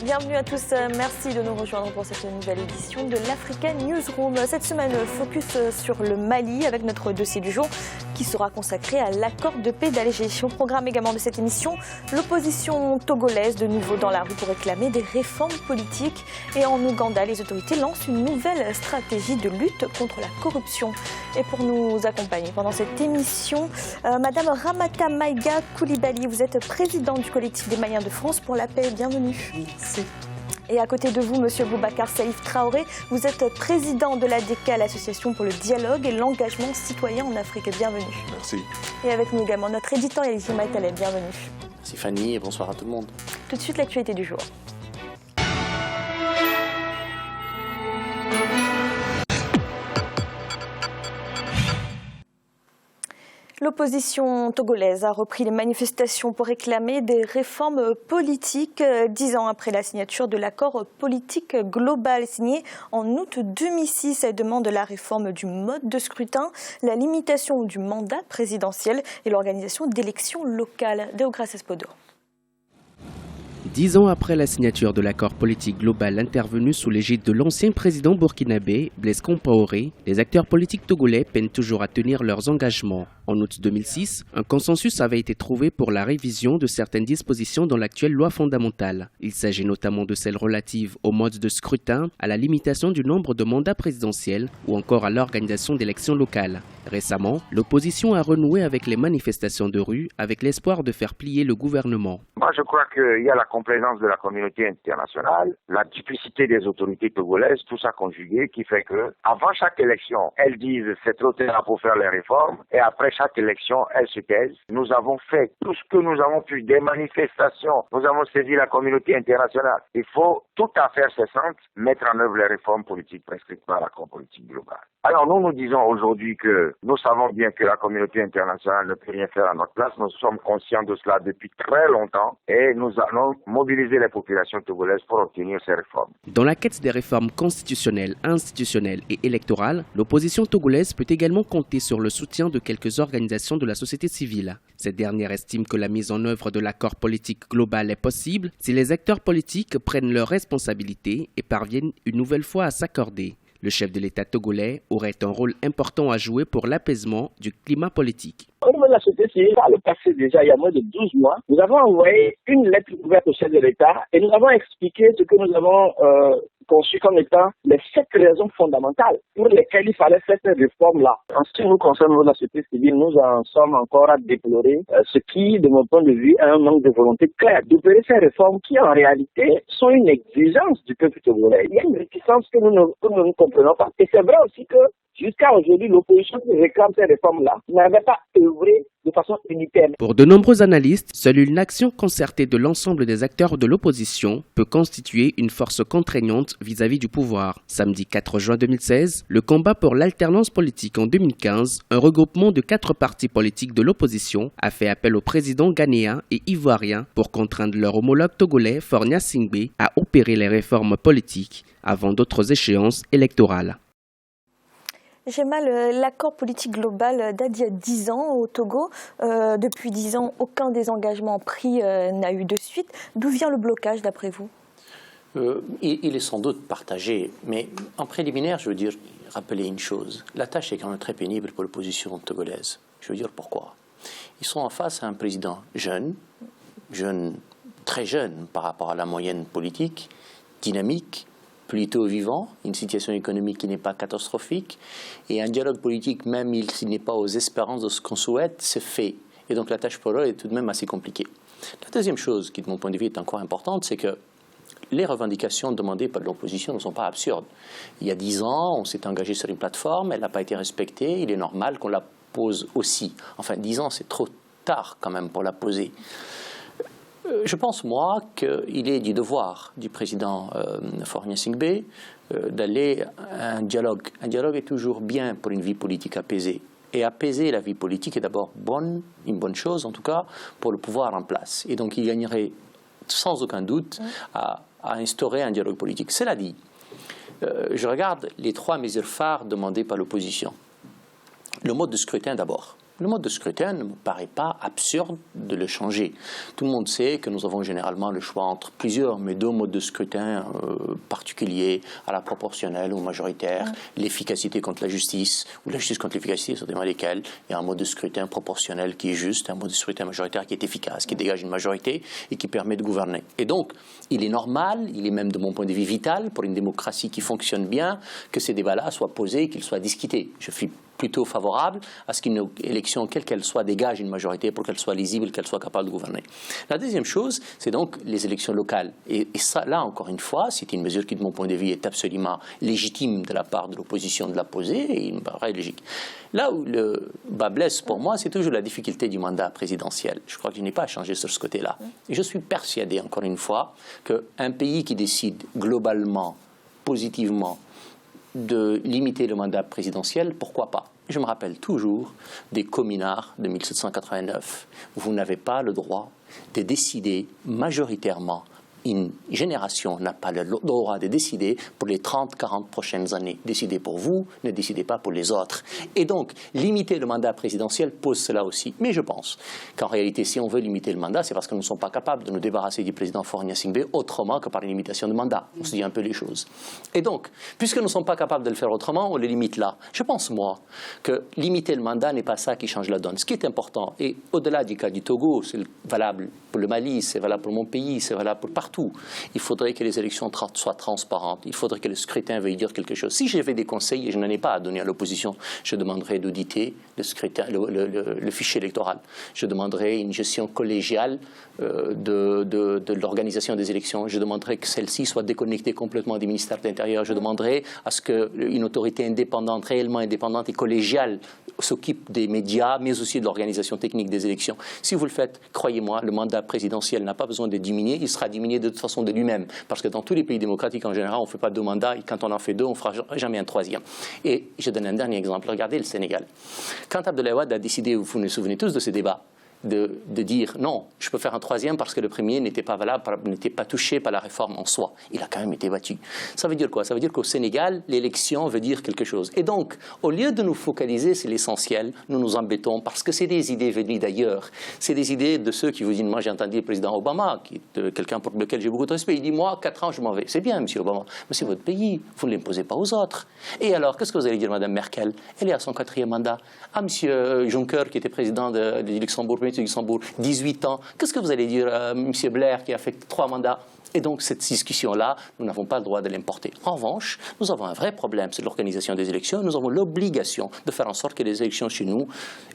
Bienvenue à tous, merci de nous rejoindre pour cette nouvelle édition de l'Africa Newsroom. Cette semaine, focus sur le Mali avec notre dossier du jour qui sera consacré à l'accord de paix d'Alger. Au programme également de cette émission, l'opposition togolaise de nouveau dans la rue pour réclamer des réformes politiques. Et en Ouganda, les autorités lancent une nouvelle stratégie de lutte contre la corruption. Et pour nous accompagner pendant cette émission, Madame Ramata Maïga Koulibaly, vous êtes présidente du collectif des Maliens de France pour la paix. Bienvenue. Merci. Et à côté de vous, Monsieur Boubacar Saïf Traoré, vous êtes président de l'ADK, l'Association pour le dialogue et l'engagement citoyen en Afrique. Bienvenue. Merci. Et avec nous également notre éditorial Yilma Taleb. Bienvenue. Merci Fanny et bonsoir à tout le monde. Tout de suite, l'actualité du jour. L'opposition togolaise a repris les manifestations pour réclamer des réformes politiques 10 ans après la signature de l'accord politique global signé en août 2006. Elle demande la réforme du mode de scrutin, la limitation du mandat présidentiel et l'organisation d'élections locales. Deogracias Podo. 10 ans après la signature de l'accord politique global intervenu sous l'égide de l'ancien président burkinabé, Blaise Compaoré, les acteurs politiques togolais peinent toujours à tenir leurs engagements. En août 2006, un consensus avait été trouvé pour la révision de certaines dispositions dans l'actuelle loi fondamentale. Il s'agit notamment de celles relatives au mode de scrutin, à la limitation du nombre de mandats présidentiels ou encore à l'organisation d'élections locales. Récemment, l'opposition a renoué avec les manifestations de rue avec l'espoir de faire plier le gouvernement. Moi, je crois qu'il y a la complaisance de la communauté internationale, la duplicité des autorités togolaises, tout ça conjugué, qui fait que, avant chaque élection, elles disent c'est trop tard pour faire les réformes, et après chaque élection, elles se taisent. Nous avons fait tout ce que nous avons pu, des manifestations, nous avons saisi la communauté internationale. Il faut, tout à faire cessante, mettre en œuvre les réformes politiques prescrites par l'accord politique global. Alors nous disons aujourd'hui que nous savons bien que la communauté internationale ne peut rien faire à notre place. Nous sommes conscients de cela depuis très longtemps et nous allons mobiliser les populations togolaises pour obtenir ces réformes. Dans la quête des réformes constitutionnelles, institutionnelles et électorales, l'opposition togolaise peut également compter sur le soutien de quelques organisations de la société civile. Cette dernière estime que la mise en œuvre de l'accord politique global est possible si les acteurs politiques prennent leurs responsabilités et parviennent une nouvelle fois à s'accorder. Le chef de l'État togolais aurait un rôle important à jouer pour l'apaisement du climat politique. Au niveau de la société civile, par le passé déjà, il y a moins de 12 mois, nous avons envoyé une lettre ouverte au chef de l'État et nous avons expliqué ce que nous avons conçu comme étant les 7 raisons fondamentales pour lesquelles il fallait faire cette réforme-là. En ce qui nous concerne, au niveau de la société civile, nous en sommes encore à déplorer ce qui, de mon point de vue, est un manque de volonté claire d'opérer ces réformes qui, en réalité, sont une exigence du peuple togolais. Il y a une réticence que nous ne comprenons pas. Et c'est vrai aussi que jusqu'à aujourd'hui, l'opposition qui réclame ces réformes-là n'avait pas œuvré de façon unitaire. Pour de nombreux analystes, seule une action concertée de l'ensemble des acteurs de l'opposition peut constituer une force contraignante vis-à-vis du pouvoir. Samedi 4 juin 2016, le combat pour l'alternance politique en 2015, un regroupement de 4 partis politiques de l'opposition, a fait appel aux présidents ghanéens et ivoiriens pour contraindre leur homologue togolais Faure Gnassingbé à opérer les réformes politiques avant d'autres échéances électorales. J'ai mal, l'accord politique global date d'il y a 10 ans au Togo. Depuis 10 ans, aucun des engagements pris n'a eu de suite. D'où vient le blocage d'après vous ? Il est sans doute partagé, mais en préliminaire, je veux rappeler une chose. La tâche est quand même très pénible pour l'opposition togolaise. Je veux dire pourquoi. Ils sont en face à un président jeune, très jeune par rapport à la moyenne politique, dynamique, plutôt vivant, une situation économique qui n'est pas catastrophique, et un dialogue politique, même s'il n'est pas aux espérances de ce qu'on souhaite, se fait. Et donc la tâche pour eux est tout de même assez compliquée. La deuxième chose qui, de mon point de vue, est encore importante, c'est que les revendications demandées par l'opposition ne sont pas absurdes. Il y a 10 ans, on s'est engagé sur une plateforme, elle n'a pas été respectée, il est normal qu'on la pose aussi. Enfin, 10 ans, c'est trop tard quand même pour la poser. Je pense, moi, qu'il est du devoir du président Faure Gnassingbé d'aller à un dialogue. Un dialogue est toujours bien pour une vie politique apaisée. Et apaiser la vie politique est d'abord une bonne chose, en tout cas, pour le pouvoir en place. Et donc, il gagnerait sans aucun doute à instaurer un dialogue politique. Cela dit, je regarde les 3 mesures phares demandées par l'opposition. Le mode de scrutin d'abord. Le mode de scrutin ne me paraît pas absurde de le changer. Tout le monde sait que nous avons généralement le choix entre plusieurs, mais deux modes de scrutin particuliers, à la proportionnelle ou majoritaire, l'efficacité contre la justice, ou la justice contre l'efficacité, ça dépend lesquels. Il y a un mode de scrutin proportionnel qui est juste, un mode de scrutin majoritaire qui est efficace, qui dégage une majorité et qui permet de gouverner. Et donc, il est normal, il est même de mon point de vue vital pour une démocratie qui fonctionne bien, que ces débats-là soient posés, qu'ils soient discutés. Je suis plutôt favorable à ce qu'une élection, quelle qu'elle soit, dégage une majorité pour qu'elle soit lisible, qu'elle soit capable de gouverner. La deuxième chose, c'est donc les élections locales. Et ça, là, encore une fois, c'est une mesure qui, de mon point de vue, est absolument légitime de la part de l'opposition de la poser, et il me paraît logique. Là où le bas blesse, pour moi, c'est toujours la difficulté du mandat présidentiel. Je crois que je n'ai pas changé sur ce côté-là. Et je suis persuadé, encore une fois, qu'un pays qui décide globalement, positivement, de limiter le mandat présidentiel, pourquoi pas? Je me rappelle toujours des communards de 1789. Vous n'avez pas le droit de décider majoritairement. Une génération n'a pas le droit de décider pour les 30-40 prochaines années. Décidez pour vous, ne décidez pas pour les autres. Et donc, limiter le mandat présidentiel pose cela aussi. Mais je pense qu'en réalité, si on veut limiter le mandat, c'est parce que nous ne sommes pas capables de nous débarrasser du président Faure Gnassingbé autrement que par une limitation de mandat. On se dit un peu les choses. Et donc, puisque nous ne sommes pas capables de le faire autrement, on le limite là. Je pense, moi, que limiter le mandat n'est pas ça qui change la donne. Ce qui est important, et au-delà du cas du Togo, c'est valable pour le Mali, c'est valable pour mon pays, c'est valable pour partout. Il faudrait que les élections soient transparentes. Il faudrait que le scrutin veuille dire quelque chose. Si j'avais des conseils, et je n'en ai pas à donner à l'opposition, je demanderais d'auditer le fichier électoral. Je demanderais une gestion collégiale de l'organisation des élections. Je demanderais que celle-ci soit déconnectée complètement du ministère de l'Intérieur. Je demanderais à ce qu'une autorité indépendante, réellement indépendante et collégiale s'occupe des médias, mais aussi de l'organisation technique des élections. Si vous le faites, croyez-moi, le mandat présidentiel n'a pas besoin de diminuer, il sera diminué de toute façon de lui-même. Parce que dans tous les pays démocratiques, en général, on ne fait pas deux mandats, et quand on en fait deux, on ne fera jamais un troisième. Et je donne un dernier exemple. Regardez le Sénégal. Quand Abdoulaye Wade a décidé, vous vous souvenez tous de ce débat, de dire non, je peux faire un troisième parce que le premier n'était pas valable, n'était pas touché par la réforme en soi. Il a quand même été battu. Ça veut dire quoi? Ça veut dire qu'au Sénégal, l'élection veut dire quelque chose. Et donc, au lieu de nous focaliser sur l'essentiel, nous nous embêtons parce que c'est des idées venues d'ailleurs. C'est des idées de ceux qui vous disent, moi j'ai entendu le président Obama, qui est quelqu'un pour lequel j'ai beaucoup de respect, il dit, moi, 4 ans, je m'en vais. C'est bien, monsieur Obama, mais c'est votre pays, vous ne l'imposez pas aux autres. Et alors, qu'est-ce que vous allez dire, madame Merkel? Elle est à son 4e mandat. Ah, monsieur Juncker, qui était président du Luxembourg, 18 ans. Qu'est-ce que vous allez dire à M. Blair qui a fait 3 mandats? Et donc cette discussion-là, nous n'avons pas le droit de l'importer. En revanche, nous avons un vrai problème, c'est l'organisation des élections. Nous avons l'obligation de faire en sorte que les élections chez nous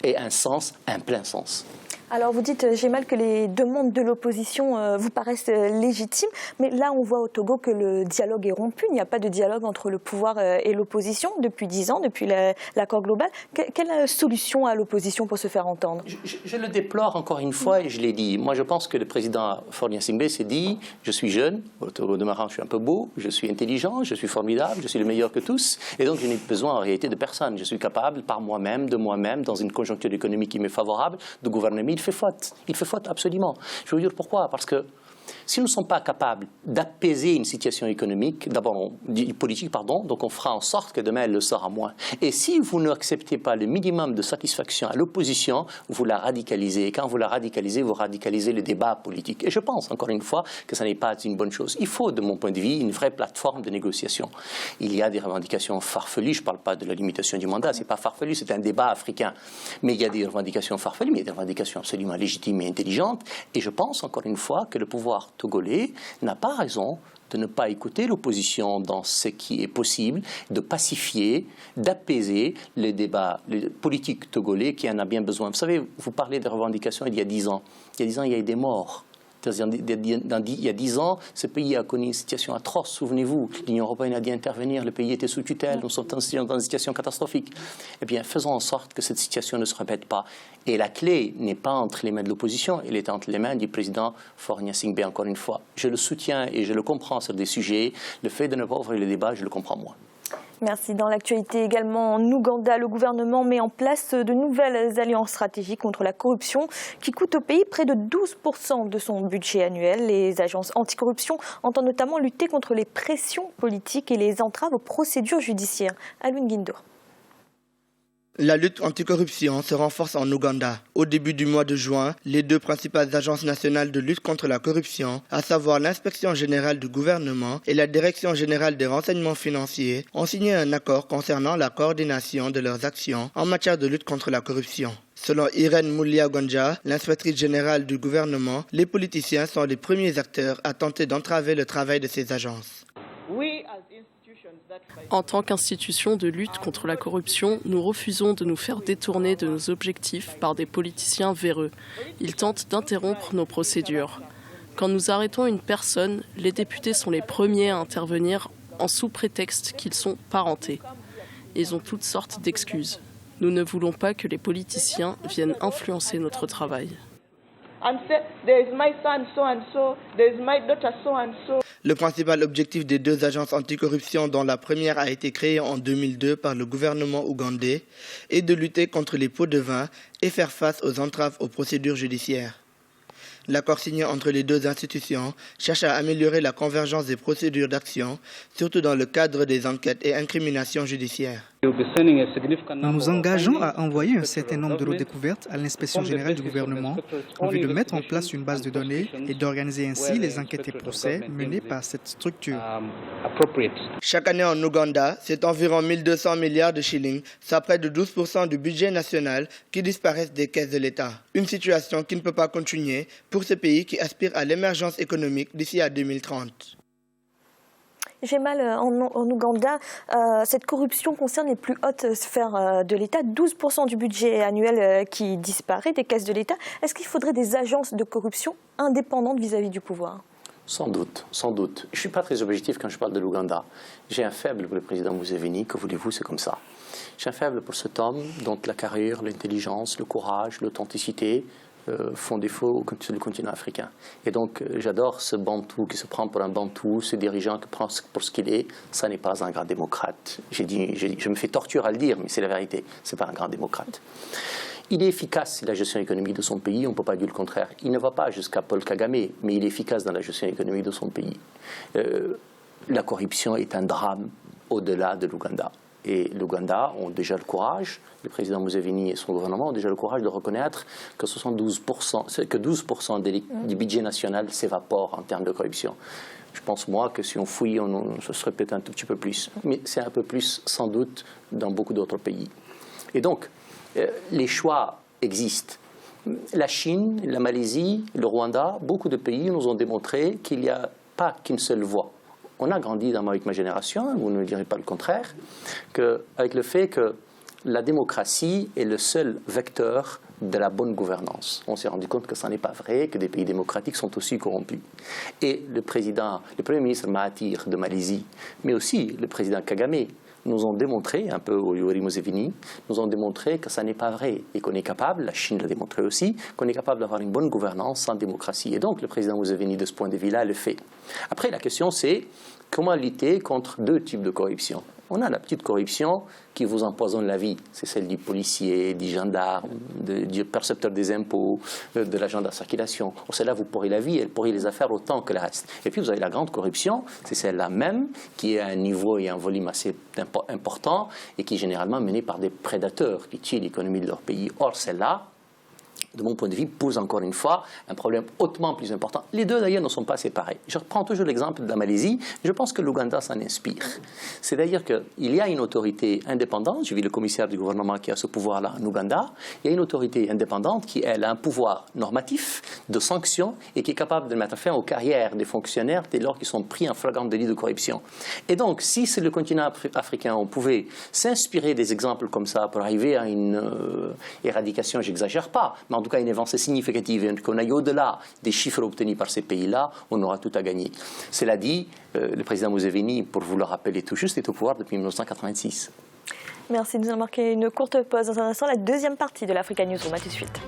aient un sens, un plein sens. Alors vous dites, Gémal, que les demandes de l'opposition vous paraissent légitimes, mais là on voit au Togo que le dialogue est rompu, il n'y a pas de dialogue entre le pouvoir et l'opposition depuis 10 ans, depuis l'accord global. Quelle solution a l'opposition pour se faire entendre? Je le déplore encore une fois et je l'ai dit. Moi je pense que le président Faure Gnassingbé s'est dit, je suis jeune, au Togo de Maran je suis un peu beau, je suis intelligent, je suis formidable, je suis le meilleur que tous, et donc je n'ai besoin en réalité de personne. Je suis capable par moi-même, de moi-même, dans une conjoncture économique qui m'est favorable, de gouverner. Mais il fait faute absolument. Je vais vous dire pourquoi. Parce que si nous ne sommes pas capables d'apaiser une situation économique, d'abord politique, donc on fera en sorte que demain elle le sera moins. Et si vous n'acceptez pas le minimum de satisfaction à l'opposition, vous la radicalisez. Et quand vous la radicalisez, vous radicalisez le débat politique. Et je pense, encore une fois, que ce n'est pas une bonne chose. Il faut, de mon point de vue, une vraie plateforme de négociation. Il y a des revendications farfelues. Je ne parle pas de la limitation du mandat, ce n'est pas farfelu, c'est un débat africain. Mais il y a des revendications farfelues, mais il y a des revendications absolument légitimes et intelligentes. Et je pense, encore une fois, que le pouvoir togolais n'a pas raison de ne pas écouter l'opposition dans ce qui est possible, de pacifier, d'apaiser les débats politiques togolais qui en a bien besoin. Vous savez, vous parlez des revendications il y a 10 ans. Il y a 10 ans, il y a eu des morts. Il y a 10 ans, ce pays a connu une situation atroce. Souvenez-vous, l'Union européenne a dû intervenir, le pays était sous tutelle, nous sommes dans une situation catastrophique. Eh bien, faisons en sorte que cette situation ne se répète pas. Et la clé n'est pas entre les mains de l'opposition, elle est entre les mains du président Faure Gnassingbé, encore une fois. Je le soutiens et je le comprends sur des sujets. Le fait de ne pas ouvrir le débat, je le comprends moins. Merci. Dans l'actualité également, en Ouganda, le gouvernement met en place de nouvelles alliances stratégiques contre la corruption qui coûtent au pays près de 12% de son budget annuel. Les agences anticorruption entendent notamment lutter contre les pressions politiques et les entraves aux procédures judiciaires. Alun Guindo. La lutte anticorruption se renforce en Ouganda. Au début du mois de juin, les deux principales agences nationales de lutte contre la corruption, à savoir l'Inspection générale du gouvernement et la Direction générale des renseignements financiers, ont signé un accord concernant la coordination de leurs actions en matière de lutte contre la corruption. Selon Irene Moulia-Gonja, l'inspectrice générale du gouvernement, les politiciens sont les premiers acteurs à tenter d'entraver le travail de ces agences. En tant qu'institution de lutte contre la corruption, nous refusons de nous faire détourner de nos objectifs par des politiciens véreux. Ils tentent d'interrompre nos procédures. Quand nous arrêtons une personne, les députés sont les premiers à intervenir en sous-prétexte qu'ils sont parentés. Ils ont toutes sortes d'excuses. Nous ne voulons pas que les politiciens viennent influencer notre travail. Le principal objectif des deux agences anticorruption, dont la première a été créée en 2002 par le gouvernement ougandais, est de lutter contre les pots de vin et faire face aux entraves aux procédures judiciaires. L'accord signé entre les deux institutions cherche à améliorer la convergence des procédures d'action, surtout dans le cadre des enquêtes et incriminations judiciaires. Nous nous engageons à envoyer un certain nombre de redécouvertes à l'inspection générale du gouvernement en vue de mettre en place une base de données et d'organiser ainsi les enquêtes et procès menés par cette structure. Chaque année en Ouganda, c'est environ 1200 milliards de shillings, soit près de 12% du budget national qui disparaissent des caisses de l'État. Une situation qui ne peut pas continuer pour ce pays qui aspire à l'émergence économique d'ici à 2030. J'ai mal en Ouganda. Cette corruption concerne les plus hautes sphères de l'État. 12% du budget annuel qui disparaît des caisses de l'État. Est-ce qu'il faudrait des agences de corruption indépendantes vis-à-vis du pouvoir ? Sans doute, sans doute. Je ne suis pas très objectif quand je parle de l'Ouganda. J'ai un faible pour le président Museveni, que voulez-vous, c'est comme ça. J'ai un faible pour cet homme dont la carrure, l'intelligence, le courage, l'authenticité font défaut sur le continent africain. Et donc, j'adore ce Bantou qui se prend pour un Bantou, ce dirigeant qui prend pour ce qu'il est. Ça n'est pas un grand démocrate. Je me fais torture à le dire, mais c'est la vérité. Ce n'est pas un grand démocrate. Il est efficace dans la gestion économique de son pays, on ne peut pas dire le contraire. Il ne va pas jusqu'à Paul Kagame, mais il est efficace dans la gestion économique de son pays. La corruption est un drame au-delà de l'Ouganda. Et l'Ouganda ont déjà le courage, le président Museveni et son gouvernement ont déjà le courage de reconnaître que 12% du budget national s'évapore en termes de corruption. Je pense, moi, que si on fouille, ce serait peut-être un tout petit peu plus. Mais c'est un peu plus, sans doute, dans beaucoup d'autres pays. Et donc, les choix existent. La Chine, la Malaisie, le Rwanda, beaucoup de pays nous ont démontré qu'il n'y a pas qu'une seule voie. On a grandi avec ma génération, vous ne me direz pas le contraire, avec le fait que la démocratie est le seul vecteur de la bonne gouvernance. On s'est rendu compte que ça n'est pas vrai, que des pays démocratiques sont aussi corrompus. Et le Premier ministre Mahathir de Malaisie, mais aussi le président Kagame, nous ont démontré, un peu au Yoweri Museveni, nous ont démontré que ça n'est pas vrai et qu'on est capable, la Chine l'a démontré aussi, qu'on est capable d'avoir une bonne gouvernance sans démocratie. Et donc le président Museveni, de ce point de vue-là, le fait. Après, la question c'est comment lutter contre deux types de corruption. On a la petite corruption qui vous empoisonne la vie. C'est celle du policier, du gendarme, du percepteur des impôts, de l'agent de la circulation. Celle-là, vous pourrez la vie, elle pourrait les affaires autant que le reste. Et puis, vous avez la grande corruption, c'est celle-là même, qui est à un niveau et un volume assez important et qui est généralement menée par des prédateurs qui tuent l'économie de leur pays. Or, celle-là, de mon point de vue, pose encore une fois un problème hautement plus important. Les deux, d'ailleurs, ne sont pas séparés. Je reprends toujours l'exemple de la Malaisie. Je pense que l'Ouganda s'en inspire. C'est-à-dire qu'il y a une autorité indépendante. J'ai vu le commissaire du gouvernement qui a ce pouvoir-là en Ouganda. Il y a une autorité indépendante qui, elle, a un pouvoir normatif de sanction et qui est capable de mettre fin aux carrières des fonctionnaires dès lors qu'ils sont pris en flagrant délit de corruption. Et donc, si c'est le continent africain, on pouvait s'inspirer des exemples comme ça pour arriver à une éradication, j'exagère pas, mais en tout cas une avancée significative, et qu'on aille au-delà des chiffres obtenus par ces pays-là, on aura tout à gagner. Cela dit, le président Museveni, pour vous le rappeler tout juste, est au pouvoir depuis 1986. Merci, nous allons marquer une courte pause dans un instant. La deuxième partie de l'Africa Newsroom, à tout de suite.